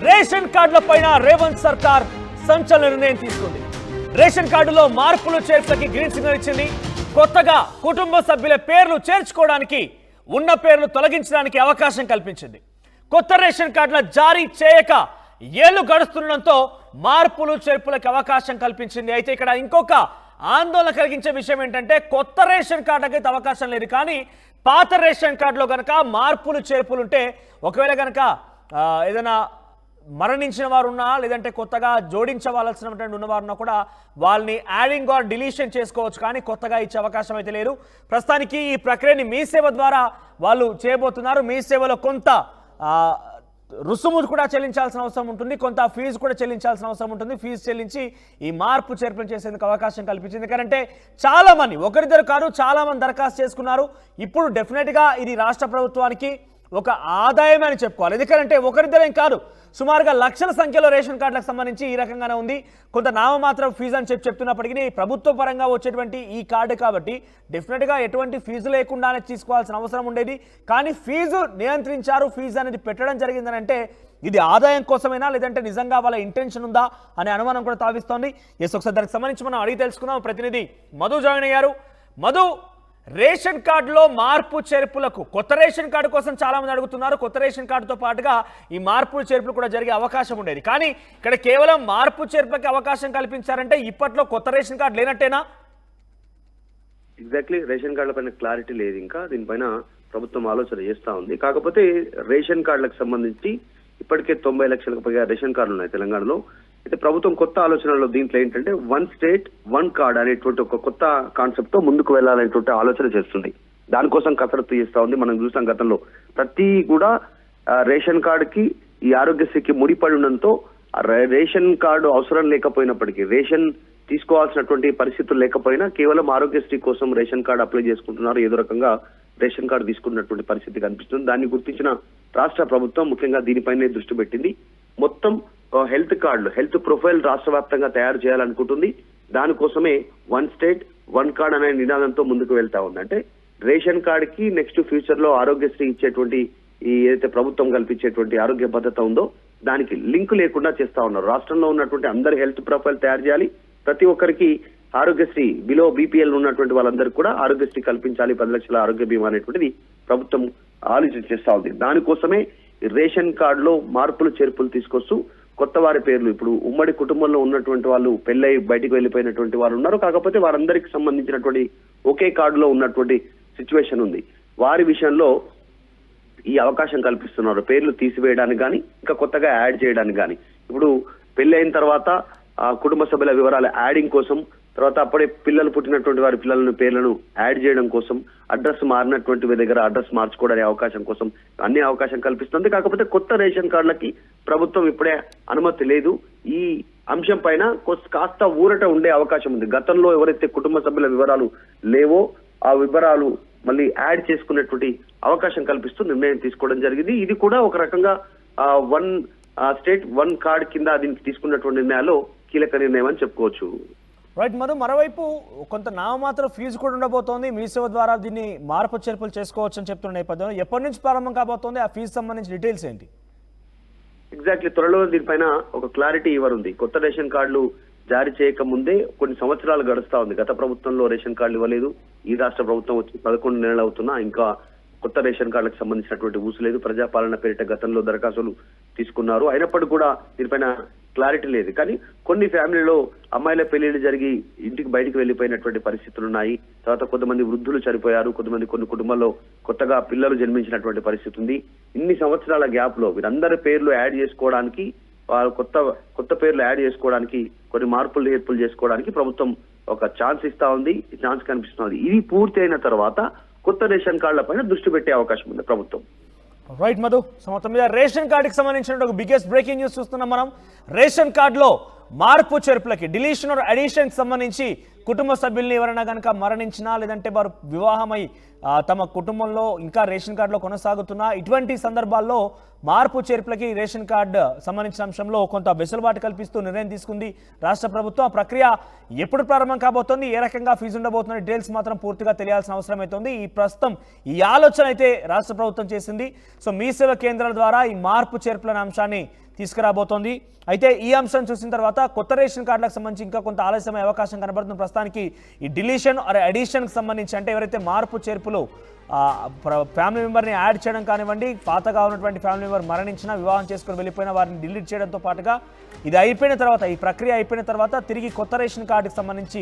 Ration కార్డుల పైన రేవంత్ సర్కార్ సంచలన నిర్ణయం తీసుకుంది. రేషన్ కార్డులో మార్పులు చేర్పులకి గ్రీన్ సిగ్నల్ ఇచ్చింది. కొత్తగా కుటుంబ సభ్యుల పేర్లు చేర్చుకోవడానికి ఉన్న పేర్లు తొలగించడానికి అవకాశం కల్పించింది. కొత్త రేషన్ కార్డుల జారీ చేయక ఏళ్లు గడుస్తుండటంతో మార్పులు చేర్పులకు అవకాశం కల్పించింది. అయితే ఇక్కడ ఇంకొక ఆందోళన కలిగించే విషయం ఏంటంటే కొత్త రేషన్ కార్డుకైతే అవకాశం లేదు, కానీ పాత రేషన్ కార్డులో గనక మార్పులు చేర్పులు ఉంటే ఒకవేళ గనక ఏదైనా మరణించిన వారు ఉన్నా లేదంటే కొత్తగా జోడించవలసినటువంటి ఉన్నవారున్నా కూడా వాళ్ళని యాడింగ్ ఆర్ డిలీషన్ చేసుకోవచ్చు, కానీ కొత్తగా ఇచ్చే అవకాశం అయితే లేదు. ప్రస్తుతానికి ఈ ప్రక్రియని మీ సేవ ద్వారా వాళ్ళు చేయబోతున్నారు. మీ సేవలో కొంత రుసుము కూడా చెల్లించాల్సిన అవసరం ఉంటుంది, కొంత ఫీజు కూడా చెల్లించాల్సిన అవసరం ఉంటుంది. ఫీజు చెల్లించి ఈ మార్పు చేర్పులు చేసేందుకు అవకాశం కల్పించింది. ఎందుకంటే చాలా మంది, ఒకరిద్దరు కాదు చాలా మంది దరఖాస్తు చేసుకున్నారు. ఇప్పుడు డెఫినెట్గా ఇది రాష్ట్ర ప్రభుత్వానికి ఒక ఆదాయం అని చెప్పుకోవాలి. ఎందుకంటే ఒకరిద్దరేం కాదు, సుమారుగా లక్షల సంఖ్యలో రేషన్ కార్డులకు సంబంధించి ఈ రకంగానే ఉంది. కొంత నామమాత్రం ఫీజు అని చెప్తున్నప్పటికీ ప్రభుత్వ పరంగా వచ్చేటువంటి ఈ కార్డు కాబట్టి డెఫినెట్గా ఎటువంటి ఫీజు లేకుండానే తీసుకోవాల్సిన అవసరం ఉండేది. కానీ ఫీజు నియంత్రించారు, ఫీజు అనేది పెట్టడం జరిగిందని అంటే ఇది ఆదాయం కోసమైనా లేదంటే నిజంగా వాళ్ళ ఇంటెన్షన్ ఉందా అనే అనుమానం కూడా తావిస్తోంది. ఒకసారి దానికి సంబంధించి మనం అడిగి తెలుసుకున్నాం. ప్రతినిధి మధు జాయిన్ అయ్యారు. మధు, రేషన్ కార్డులో మార్పు చేర్పులకు కొత్త రేషన్ కార్డు కోసం చాలా మంది అడుగుతున్నారు. కొత్త రేషన్ కార్డుతో పాటుగా ఈ మార్పు చేర్పులు కూడా జరిగే అవకాశం ఉండేది, కానీ ఇక్కడ కేవలం మార్పు చేర్పులకు అవకాశం కల్పించారంటే ఇప్పట్లో కొత్త రేషన్ కార్డు లేనట్టేనా? ఎగ్జాక్ట్లీ, రేషన్ కార్డుల పైన క్లారిటీ లేదు. ఇంకా దీనిపైన ప్రభుత్వం ఆలోచన చేస్తా ఉంది. కాకపోతే రేషన్ కార్డులకు సంబంధించి ఇప్పటికే 90 లక్షలకు పైగా రేషన్ కార్డులు ఉన్నాయి తెలంగాణలో. అయితే ప్రభుత్వం కొత్త ఆలోచనలో దీంట్లో ఏంటంటే వన్ స్టేట్ వన్ కార్డ్ అనేటువంటి ఒక కొత్త కాన్సెప్ట్ తో ముందుకు వెళ్లాలనేటువంటి ఆలోచన చేస్తుంది. దానికోసం కసరత్తు చేస్తా ఉంది. మనం చూసాం గతంలో ప్రతి కూడా రేషన్ కార్డుకి ఈ ఆరోగ్యశ్రీకి ముడిపడి ఉండడంతో రేషన్ కార్డు అవసరం లేకపోయినప్పటికీ, రేషన్ తీసుకోవాల్సినటువంటి పరిస్థితులు లేకపోయినా కేవలం ఆరోగ్యశ్రీ కోసం రేషన్ కార్డు అప్లై చేసుకుంటున్నారు. ఏదో రకంగా రేషన్ కార్డు తీసుకున్నటువంటి పరిస్థితి కనిపిస్తుంది. దాన్ని గుర్తించిన రాష్ట్ర ప్రభుత్వం ముఖ్యంగా దీనిపైనే దృష్టి పెట్టింది. మొత్తం హెల్త్ కార్డులు, హెల్త్ ప్రొఫైల్ రాష్ట్ర వ్యాప్తంగా తయారు చేయాలనుకుంటుంది. దానికోసమే వన్ స్టేట్ వన్ కార్డ్ అనే నినాదంతో ముందుకు వెళ్తా ఉంది. అంటే రేషన్ కార్డుకి నెక్స్ట్ ఫ్యూచర్ లో ఆరోగ్యశ్రీ ఇచ్చేటువంటి ఈ ఏదైతే ప్రభుత్వం కల్పించేటువంటి ఆరోగ్య భద్రత ఉందో దానికి లింక్ లేకుండా చేస్తా ఉన్నారు. రాష్ట్రంలో ఉన్నటువంటి అందరి హెల్త్ ప్రొఫైల్ తయారు చేయాలి. ప్రతి ఒక్కరికి ఆరోగ్యశ్రీ బిలో బీపీఎల్ ఉన్నటువంటి వాళ్ళందరికీ కూడా ఆరోగ్యశ్రీ కల్పించాలి. 10 లక్షల ఆరోగ్య బీమా అనేటువంటిది ప్రభుత్వం ఆలోచన చేస్తా ఉంది. దానికోసమే రేషన్ కార్డులో మార్పులు చేర్పులు తీసుకొస్తూ కొత్త వారి పేర్లు, ఇప్పుడు ఉమ్మడి కుటుంబంలో ఉన్నటువంటి వాళ్ళు పెళ్ళై బయటకు వెళ్ళిపోయినటువంటి వారు ఉన్నారు. కాకపోతే వారందరికి సంబంధించినటువంటి ఒకే కార్డులో ఉన్నటువంటి సిచ్యువేషన్ ఉంది. వారి విషయంలో ఈ అవకాశం కల్పిస్తున్నారు. పేర్లు తీసివేయడానికి కానీ ఇంకా కొత్తగా యాడ్ చేయడానికి కానీ. ఇప్పుడు పెళ్లి అయిన తర్వాత కుటుంబ సభ్యుల వివరాల యాడింగ్ కోసం, తర్వాత అప్పుడే పిల్లలు పుట్టినటువంటి వారి పేర్లను యాడ్ చేయడం కోసం, అడ్రస్ మారినటువంటి దగ్గర అడ్రస్ మార్చుకోవడానికి అవకాశం కోసం అన్ని అవకాశం కల్పిస్తుంది. కాకపోతే కొత్త రేషన్ కార్డులకి ప్రభుత్వం ఇప్పుడే అనుమతి లేదు. ఈ అంశం పైన కాస్త ఊరట ఉండే అవకాశం ఉంది. గతంలో ఎవరైతే కుటుంబ సభ్యుల వివరాలు లేవో ఆ వివరాలు మళ్ళీ యాడ్ చేసుకునేటువంటి అవకాశం కల్పిస్తూ నిర్ణయం తీసుకోవడం జరిగింది. ఇది కూడా ఒక రకంగా వన్ స్టేట్ వన్ కార్డ్ కింద దీనికి తీసుకున్నటువంటి నిర్ణయాల్లో కీలక నిర్ణయం అని చెప్పుకోవచ్చు. రైట్ మధు, మరోవైపు కొంత నామమాత్రం ఫీజు కూడా ఉండబోతోంది. మీ సేవ ద్వారా దీన్ని మార్పు చేర్పులు చేసుకోవచ్చు అని చెప్తున్న నేపథ్యంలో ఎప్పటి నుంచి ప్రారంభం కాబోతోంది? ఆ ఫీజు సంబంధించిన డీటెయిల్స్ ఏంటి? ఎగ్జాక్ట్లీ, త్వరలో దీనిపైన ఒక క్లారిటీ ఇవ్వనుంది. కొత్త రేషన్ కార్డులు జారీ చేయక ముందే కొన్ని సంవత్సరాలు గడుస్తా ఉంది. గత ప్రభుత్వంలో రేషన్ కార్డులు ఇవ్వలేదు. ఈ రాష్ట్ర ప్రభుత్వం వచ్చి 11 నెలలు అవుతున్నా ఇంకా కొత్త రేషన్ కార్డులకు సంబంధించినటువంటి ఊసు లేదు. ప్రజాపాలన పేరిట గతంలో దరఖాస్తులు తీసుకున్నారు. అయినప్పటికీ కూడా దీనిపైన క్లారిటీ లేదు. కానీ కొన్ని ఫ్యామిలీలో అమ్మాయిల పెళ్లిళ్ళు జరిగి ఇంటికి బయటికి వెళ్లిపోయినటువంటి పరిస్థితులు ఉన్నాయి. తర్వాత కొంతమంది వృద్ధులు చనిపోయారు. కొన్ని కుటుంబాల్లో కొత్తగా పిల్లలు జన్మించినటువంటి పరిస్థితి ఉంది. ఇన్ని సంవత్సరాల గ్యాప్ లో వీరందరి పేర్లు యాడ్ చేసుకోవడానికి, వారు కొత్త పేర్లు యాడ్ చేసుకోవడానికి, కొన్ని మార్పులు చేర్పులు చేసుకోవడానికి ప్రభుత్వం ఒక ఛాన్స్ ఇస్తా ఉంది. ఛాన్స్ కనిపిస్తున్నది. ఇది పూర్తి అయిన తర్వాత కొత్త రేషన్ కార్డుల పైన దృష్టి పెట్టే అవకాశం ఉంది ప్రభుత్వం. రైట్ మధు, సో మొత్తం మీద రేషన్ కార్డుకి సంబంధించిన ఒక బిగ్గెస్ట్ బ్రేకింగ్ న్యూస్ చూస్తున్నాం మనం. రేషన్ కార్డులో మార్పు చేర్పులకి, డిలీషన్ ఆర్ అడిషన్ సంబంధించి కుటుంబ సభ్యుల్ని ఎవరైనా కనుక మరణించినా లేదంటే వారు వివాహమై తమ కుటుంబంలో ఇంకా రేషన్ కార్డులో కొనసాగుతున్నా ఇటువంటి సందర్భాల్లో మార్పు చేర్పులకి రేషన్ కార్డు సంబంధించిన అంశంలో కొంత వెసులుబాటు కల్పిస్తూ నిర్ణయం తీసుకుంది రాష్ట్ర ప్రభుత్వం. ఆ ప్రక్రియ ఎప్పుడు ప్రారంభం కాబోతోంది, ఏ రకంగా ఫీజు ఉండబోతున్న డీటెయిల్స్ మాత్రం పూర్తిగా తెలియాల్సిన అవసరం అవుతుంది. ఈ ప్రస్తుతం ఈ ఆలోచన అయితే రాష్ట్ర ప్రభుత్వం చేసింది. సో మీ సేవ కేంద్రాల ద్వారా ఈ మార్పు చేర్పుల అంశాన్ని తీసుకురాబోతోంది. అయితే ఈ అంశం చూసిన తర్వాత కొత్త రేషన్ కార్డులకు సంబంధించి ఇంకా కొంత ఆలస్యమయ్యే అవకాశం కనబడుతుంది. ప్రస్తుతానికి ఈ డిలీషన్ ఆర్ అడిషన్కి సంబంధించి అంటే ఎవరైతే మార్పు చేర్పులు ఫ్యామిలీ మెంబర్ని యాడ్ చేయడం కానివ్వండి, పాతగా ఉన్నటువంటి ఫ్యామిలీ మెంబర్ మరణించినా వివాహం చేసుకుని వెళ్ళిపోయిన వారిని డిలీట్ చేయడంతో పాటుగా ఇది అయిపోయిన తర్వాత, ఈ ప్రక్రియ అయిపోయిన తర్వాత తిరిగి కొత్త రేషన్ కార్డుకి సంబంధించి